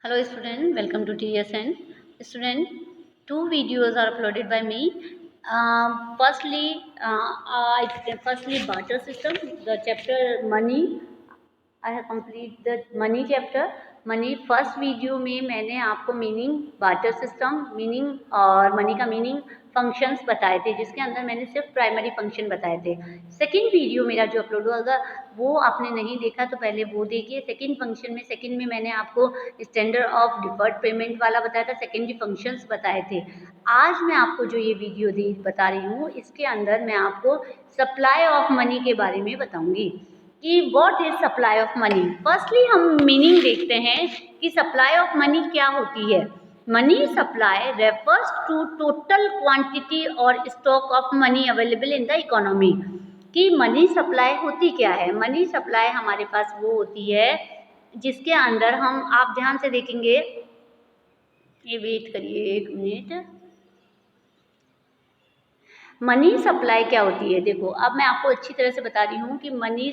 Hello student, welcome to TSN. Student, two videos are uploaded by me. Firstly, barter system, the chapter money. I have complete the money chapter. Money first video में मैंने आपको meaning barter system meaning और money का meaning functions बताए थे, जिसके अंदर मैंने सिर्फ प्राइमरी फंक्शन बताए थे। सेकंड वीडियो मेरा जो अपलोड होगा वो आपने नहीं देखा तो पहले वो देखिए। सेकंड में मैंने आपको स्टैंडर्ड ऑफ डिफर्ड पेमेंट वाला बताया था, सेकेंडरी फंक्शंस बताए थे। आज मैं आपको जो ये वीडियो बता रही हूँ इसके अंदर मैं आपको सप्लाई ऑफ मनी के बारे में बताऊँगी कि what is supply of money. Firstly हम मीनिंग देखते हैं कि सप्लाई ऑफ मनी क्या होती है। Money supply refers to total quantity और stock of money available in the economy. कि मनी सप्लाई होती क्या है। मनी सप्लाई हमारे पास वो होती है जिसके अंदर आप ध्यान से देखेंगे, ये वेट करिए एक मिनट। मनी सप्लाई क्या होती है, देखो अब मैं आपको अच्छी तरह से बता रही हूँ कि money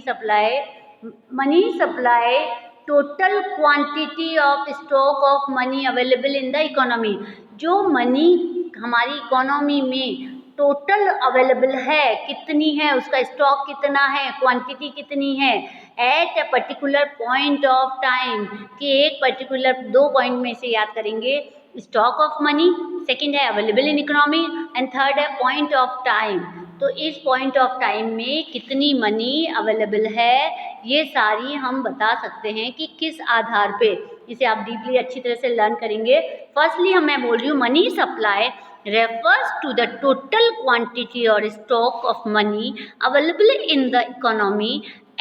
supply total quantity of stock of money available in the economy. जो मनी हमारी इकोनॉमी में टोटल अवेलेबल है कितनी है, उसका स्टॉक कितना है, क्वांटिटी कितनी है at a particular point of time. कि एक पर्टिकुलर दो पॉइंट में से याद करेंगे, स्टॉक ऑफ मनी, सेकंड है available in economy and third है पॉइंट ऑफ टाइम। तो इस पॉइंट ऑफ टाइम में कितनी मनी अवेलेबल है ये सारी हम बता सकते हैं कि किस आधार पे। इसे आप डीपली अच्छी तरह से लर्न करेंगे। फर्स्टली मैं बोल रही हूँ money supply refers to the total quantity or stock of money available in the economy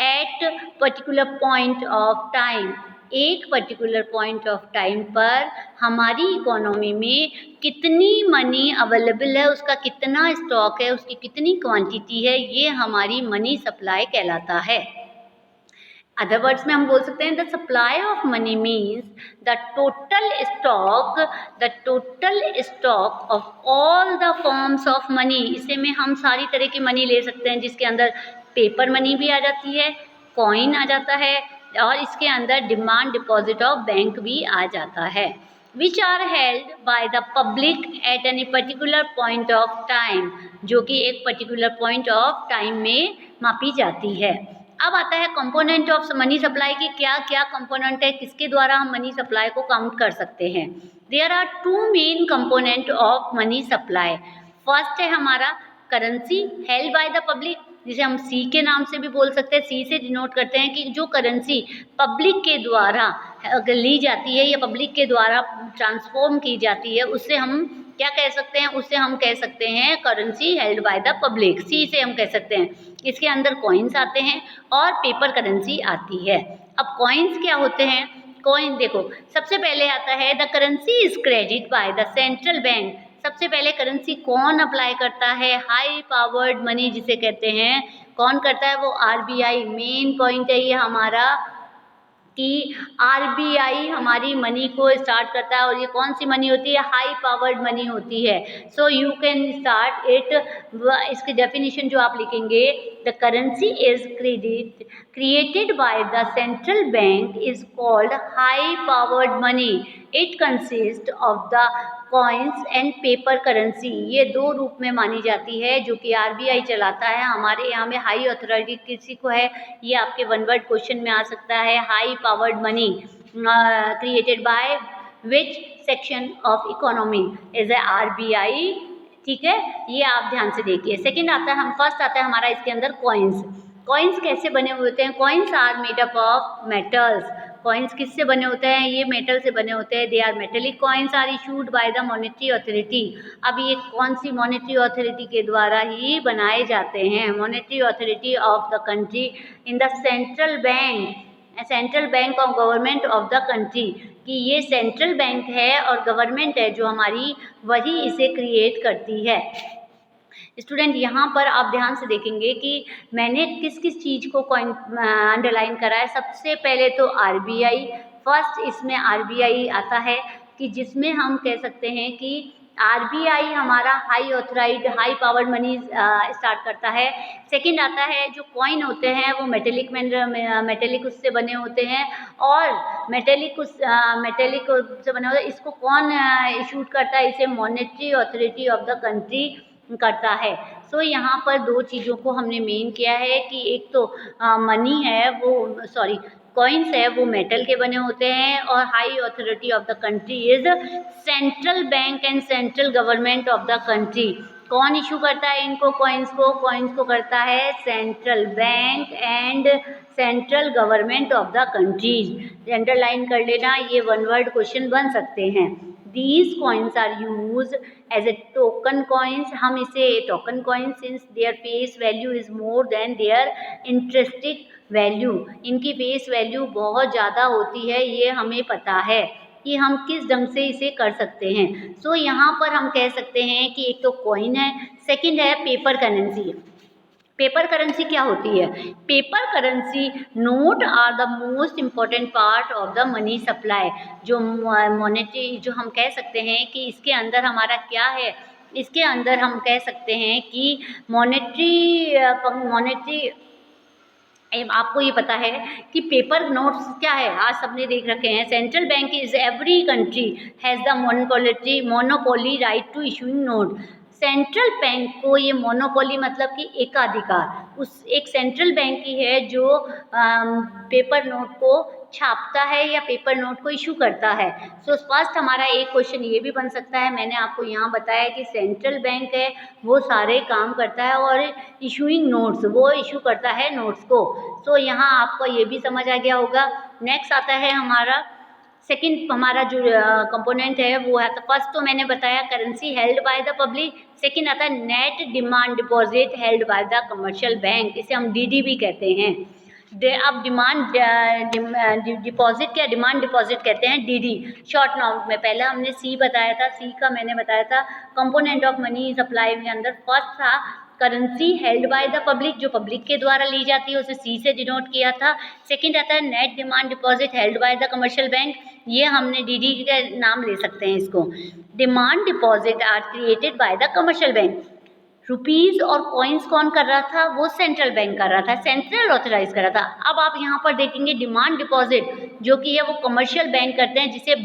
at particular point of time। एक पर्टिकुलर पॉइंट ऑफ टाइम पर हमारी इकोनॉमी में कितनी मनी अवेलेबल है, उसका कितना स्टॉक है, उसकी कितनी क्वांटिटी है, ये हमारी मनी सप्लाई कहलाता है। अदर वर्ड्स में हम बोल सकते हैं the supply of money means the total stock of all the forms of money. इसे में हम सारी तरह की मनी ले सकते हैं, जिसके अंदर पेपर मनी भी आ जाती है, कॉइन आ जाता है और इसके अंदर डिमांड डिपॉजिट ऑफ बैंक भी आ जाता है, which are held by the public at any particular point of time, जो कि एक पर्टिकुलर पॉइंट ऑफ टाइम में मापी जाती है। अब आता है कंपोनेंट ऑफ मनी सप्लाई की क्या क्या कंपोनेंट है, किसके द्वारा हम मनी सप्लाई को काउंट कर सकते हैं। There are two main component of money supply. First है हमारा currency held by the public, जिसे हम सी के नाम से भी बोल सकते हैं। सी से डिनोट करते हैं कि जो करेंसी पब्लिक के द्वारा अगर ली जाती है या पब्लिक के द्वारा ट्रांसफॉर्म की जाती है, उससे हम क्या कह सकते हैं, उससे हम कह सकते हैं currency held by the public. C से हम कह सकते हैं। इसके अंदर कॉइन्स आते हैं और पेपर करेंसी आती है। अब कॉइन्स क्या होते हैं, कॉइन देखो सबसे पहले आता है the currency is credit by the central bank. सबसे पहले करेंसी कौन अप्लाई करता है, हाई पावर्ड मनी जिसे कहते हैं, कौन करता है, वो आरबीआई। मेन पॉइंट है ये हमारा कि आरबीआई हमारी मनी को स्टार्ट करता है और ये कौन सी मनी होती है, हाई पावर्ड मनी होती है। So you can start it, इसकी डेफिनेशन जो आप लिखेंगे, the currency is created by the central bank is called high powered money. It consist of the coins and paper currency. ये दो रूप में मानी जाती है जो कि आरबीआई चलाता है। हमारे यहाँ में हाई अथॉरिटी किसी को है, ये आपके वन वर्ड क्वेश्चन में आ सकता है। High powered money created by which section of economy is a RBI. ठीक है, ये आप ध्यान से देखिए। सेकंड आता है फर्स्ट आता है हमारा इसके अंदर कॉइन्स। कॉइन्स कैसे बने हुए होते हैं, coins are made up of metals. Coins किससे बने होते हैं, ये मेटल से बने होते हैं। They are metallic coins are issued by the monetary authority. अब ये कौन सी मॉनेटरी अथॉरिटी के द्वारा ही बनाए जाते हैं, monetary authority of the country in the central bank of government of the country. कि ये सेंट्रल बैंक है और गवर्नमेंट है जो हमारी, वही इसे क्रिएट करती है। स्टूडेंट यहाँ पर आप ध्यान से देखेंगे कि मैंने किस किस चीज़ को अंडरलाइन करा है। सबसे पहले तो आरबीआई, फर्स्ट इसमें आरबीआई आता है कि जिसमें हम कह सकते हैं कि आरबीआई हमारा high authorised high powered money start करता है। सेकंड आता है जो कॉइन होते हैं वो मेटेलिक उससे बने होते हैं, और मेटेलिक से बने होते हैं। इसको कौन इशूड करता है? इसे monetary authority of the country करता है। सो यहाँ पर दो चीज़ों को हमने मेन किया है कि एक तो मनी है वो कॉइन्स है वो मेटल के बने होते हैं, और high authority of the country is central bank and central government of the country. कौन इशू करता है इनको कॉइन्स को करता है central bank and central government of the countries. Underline कर लेना, ये वन वर्ड क्वेश्चन बन सकते हैं। These coins are used as a token coins। हम इसे token coins since their face value is more than their intrinsic value। इनकी face value बहुत ज़्यादा होती है, ये हमें पता है कि हम किस ढंग से इसे कर सकते हैं। सो यहाँ पर हम कह सकते हैं कि एक तो कॉइन है, सेकंड है पेपर करेंसी। पेपर करेंसी क्या होती है? Paper currency note are the most important part of the money supply. जो मॉनेटरी जो हम कह सकते हैं कि इसके अंदर हमारा क्या है, इसके अंदर हम कह सकते हैं कि मॉनेटरी आपको ये पता है कि पेपर नोट्स क्या है, आज सबने देख रखे हैं। Central bank is every country has the monopoly right to issuing note. Central bank को ये मोनोपोली मतलब कि एकाधिकार उस एक सेंट्रल बैंक की है जो पेपर नोट को छापता है या पेपर नोट को इशू करता है। सो फर्स्ट हमारा एक क्वेश्चन ये भी बन सकता है, मैंने आपको यहाँ बताया कि सेंट्रल बैंक है वो सारे काम करता है और इशूइंग नोट्स वो इशू करता है नोट्स को। सो यहाँ आपको ये भी समझ आ गया होगा। नेक्स्ट आता है हमारा सेकंड, हमारा जो कंपोनेंट है वो है, तो फर्स्ट तो मैंने बताया currency held by the public. Second आता है net demand deposit held by the commercial bank, इसे हम डीडी भी कहते हैं। अब डिमांड डिपॉजिट क्या, डिमांड डिपॉजिट कहते हैं डीडी शॉर्ट नॉर्म में। पहले हमने सी बताया था, सी का मैंने बताया था कंपोनेंट ऑफ मनी सप्लाई के अंदर फर्स्ट था currency held by the public, जो पब्लिक के द्वारा ली जाती है, उसे सी से डिनोट किया था। सेकंड आता है net demand deposit held by the commercial bank, ये हमने डीडी का नाम ले सकते हैं इसको। Demand deposit are created by the commercial bank. Rupees और कॉइन्स कौन कर रहा था? वो सेंट्रल बैंक कर रहा था, सेंट्रल ऑथराइज कर रहा था। अब आप यहाँ पर देखेंगे डिमांड डिपॉजिट जो कि है वो कमर्शियल बैंक करते हैं, जिसे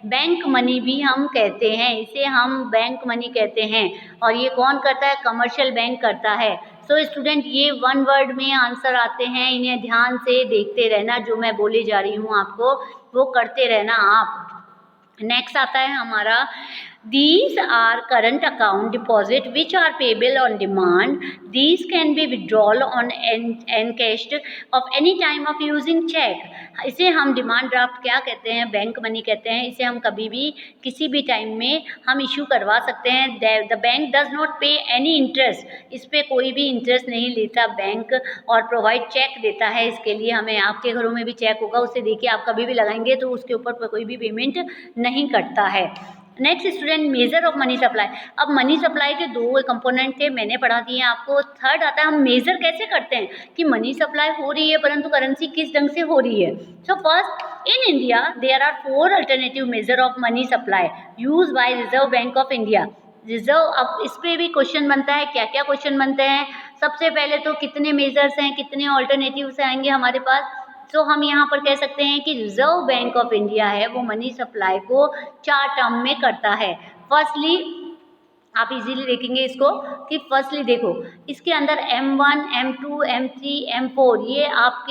बैंक मनी भी हम कहते हैं, इसे हम बैंक मनी कहते हैं। और ये कौन करता है? कमर्शियल बैंक करता है। सो स्टूडेंट ये वन वर्ड में आंसर आते हैं, इन्हें ध्यान से देखते रहना, जो मैं बोले जा रही हूँ आपको वो करते रहना आप। नेक्स्ट आता है हमारा these are current account deposit which are payable on demand. These can be withdrawal on encashed of any time of using check। इसे हम डिमांड ड्राफ्ट क्या कहते हैं? बैंक मनी कहते हैं। इसे हम कभी भी किसी भी टाइम में हम इशू करवा सकते हैं। द बैंक डज नॉट पे एनी इंटरेस्ट, इस पर कोई भी इंटरेस्ट नहीं लेता बैंक, और प्रोवाइड चेक देता है इसके लिए। हमें आपके घरों में भी चेक होगा, उससे देखिए आप कभी भी लगाएंगे तो उसके ऊपर कोई भी पेमेंट नहीं कटता है। Next student major of money supply. अब मनी सप्लाई के दो कंपोनेंट थे, मैंने पढ़ा दिए आपको। थर्ड आता है हम मेजर कैसे करते हैं कि मनी सप्लाई हो रही है परंतु करेंसी किस ढंग से हो रही है। So first in India there are 4 alternative major of money supply use by Reserve Bank of India. Reserve, अब इस पर भी क्वेश्चन बनता है, क्या क्या क्वेश्चन बनते हैं? सबसे पहले तो कितने मेजर्स हैं, कितने ऑल्टरनेटिव्स आएंगे हमारे पास। तो हम यहाँ पर कह सकते हैं कि रिजर्व बैंक ऑफ इंडिया है वो मनी सप्लाई को 4 टर्म में करता है। फर्स्टली आप इजीली देखेंगे इसको कि फर्स्टली देखो इसके अंदर M1, M2, M3, M4 ये आप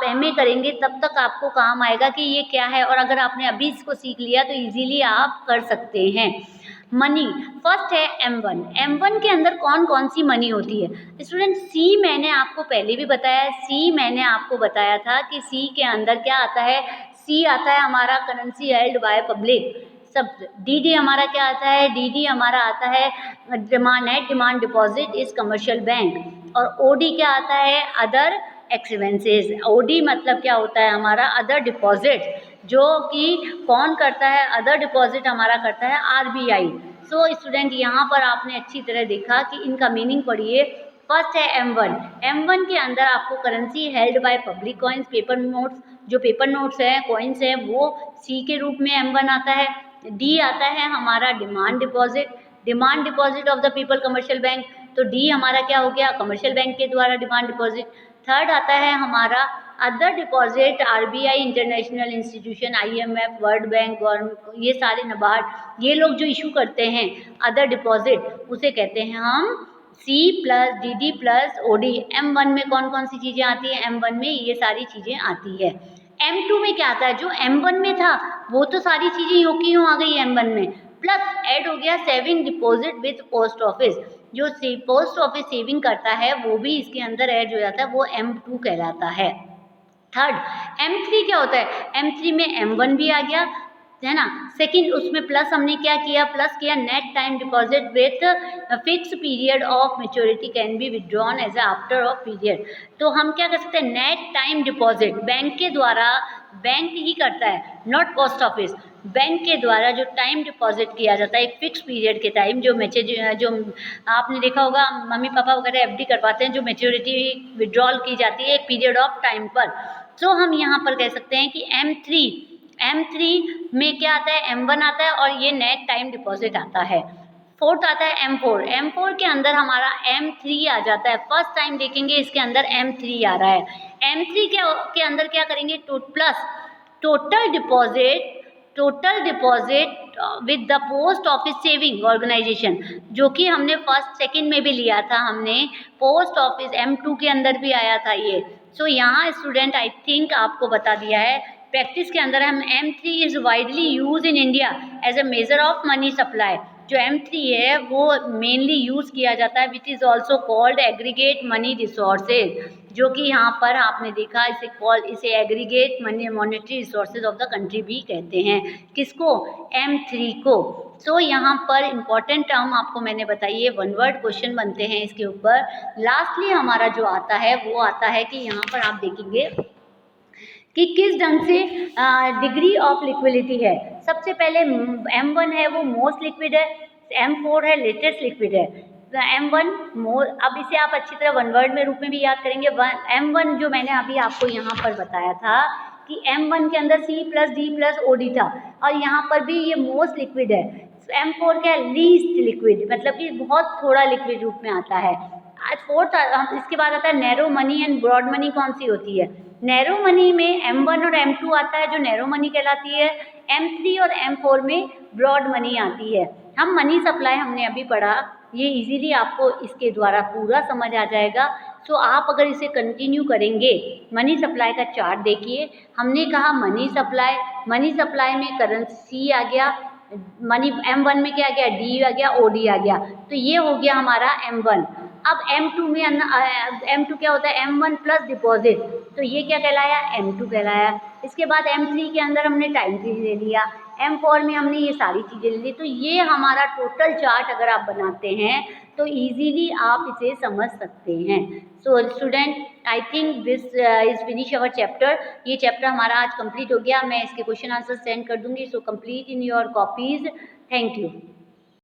MA करेंगे तब तक आपको काम आएगा कि ये क्या है, और अगर आपने अभी इसको सीख लिया तो इजीली आप कर सकते हैं। मनी फर्स्ट है M1। M1 के अंदर कौन कौन सी मनी होती है? स्टूडेंट सी मैंने आपको पहले भी बताया, सी मैंने आपको बताया था कि सी के अंदर क्या आता है? सी आता है हमारा करेंसी हेल्ड बाय पब्लिक। सब डीडी हमारा क्या आता है? डीडी हमारा आता है net demand deposit is commercial bank. और ओडी क्या आता है? Other expenses. ओडी मतलब क्या होता है? हमारा अदर डिपॉजिट, जो कि कौन करता है? अदर डिपॉजिट हमारा करता है आरबीआई। सो स्टूडेंट यहाँ पर आपने अच्छी तरह देखा कि इनका मीनिंग पढ़िए। फर्स्ट है M1। M1 के अंदर आपको currency held by public coins, paper notes, जो पेपर नोट्स हैं, कॉइन्स हैं, वो सी के रूप में M1 आता है। डी आता है हमारा demand deposit of the people commercial bank, तो डी हमारा क्या हो गया, कमर्शियल बैंक के द्वारा डिमांड डिपॉजिट। थर्ड आता है हमारा other deposit, RBI, international institution, IMF, world bank, government, ये सारे नाबार्ड, ये लोग जो इशू करते हैं अदर डिपॉजिट, उसे कहते हैं हम C plus D D plus O D. M1 में कौन कौन सी चीज़ें आती हैं, M1 में ये सारी चीज़ें आती है। M2 में क्या आता है, जो M1 में था वो तो सारी चीज़ें यूँ की यूँ आ गई M1 में, प्लस ऐड हो गया saving deposit with post office, जो पोस्ट ऑफिस सेविंग करता है वो भी इसके अंदर ऐड हो जाता है, वो M2 कहलाता है। थर्ड M3 क्या होता है, M3 में M1 भी आ गया है ना, सेकंड उसमें प्लस हमने क्या किया, प्लस किया net time deposit with fix period of maturity can be withdrawn as after of period. तो हम क्या कर सकते हैं, नेट टाइम डिपॉजिट बैंक के द्वारा, बैंक ही करता है नॉट पोस्ट ऑफिस, बैंक के द्वारा जो टाइम डिपॉजिट किया जाता है एक फिक्स पीरियड के टाइम, जो जो आपने देखा होगा मम्मी पापा वगैरह एफडी करवाते हैं, जो मेच्योरिटी विड्रॉल की जाती है एक पीरियड ऑफ टाइम पर, तो हम यहाँ पर कह सकते हैं कि M3 में क्या आता है, M1 आता है और ये नेट टाइम डिपॉजिट आता है। फोर्थ आता है M4 के अंदर हमारा M3 आ जाता है, फर्स्ट टाइम देखेंगे इसके अंदर M3 आ रहा है। M3 के अंदर क्या करेंगे, plus total deposit with the post office saving organisation, जो कि हमने फर्स्ट सेकंड में भी लिया था, हमने पोस्ट ऑफिस M2 के अंदर भी आया था ये। सो यहाँ स्टूडेंट आई थिंक आपको बता दिया है, प्रैक्टिस के अंदर हम M3 is widely use in India as a major of money supply, जो M3 है वो मेनली यूज़ किया जाता है, which is also called aggregate money resources, जो कि यहाँ पर आपने देखा इसे aggregate money monetary resources of the country भी कहते हैं, किसको, M3 को। सो यहाँ पर इम्पॉर्टेंट टर्म आपको मैंने बताई है, वन वर्ड क्वेश्चन बनते हैं इसके ऊपर। लास्टली हमारा जो आता है वो आता है कि यहाँ पर आप देखेंगे कि किस ढंग से डिग्री ऑफ लिक्विडिटी है। सबसे पहले M1 है वो मोस्ट लिक्विड है, M4 है लेटेस्ट लिक्विड है, M1 मोर, अब इसे आप अच्छी तरह वन वर्ड में रूप में भी याद करेंगे। M1 जो मैंने अभी आपको यहाँ पर बताया था कि M1 के अंदर C plus D plus OD था, और यहाँ पर भी ये मोस्ट लिक्विड है। M4 क्या है, लीस्ट लिक्विड, मतलब कि बहुत थोड़ा लिक्विड रूप में आता है। आज फोर्थ इसके बाद आता है narrow money and broad money, कौन सी होती है, नैरो मनी में M1 और M2 आता है जो नैरो मनी कहलाती है, M3 और M4 में ब्रॉड मनी आती है। हम मनी सप्लाई हमने अभी पढ़ा, ये इजीली आपको इसके द्वारा पूरा समझ आ जाएगा। सो आप अगर इसे कंटिन्यू करेंगे, मनी सप्लाई का चार्ट देखिए, हमने कहा मनी सप्लाई में करेंसी आ गया, मनी M1 में क्या आ गया, D आ गया, OD आ गया, तो ये हो गया हमारा M1। अब M2 क्या होता है, M1 प्लस डिपॉजिट, तो ये क्या कहलाया, M2 कहलाया। इसके बाद M3 के अंदर हमने टाइम पीरियड ले लिया, M4 में हमने ये सारी चीज़ें ले ली, तो ये हमारा टोटल चार्ट अगर आप बनाते हैं तो इजीली आप इसे समझ सकते हैं। So student I think this is finish our chapter, ये चैप्टर हमारा आज कंप्लीट हो गया। मैं इसके क्वेश्चन आंसर सेंड कर दूंगी, so complete in your copies. Thank you.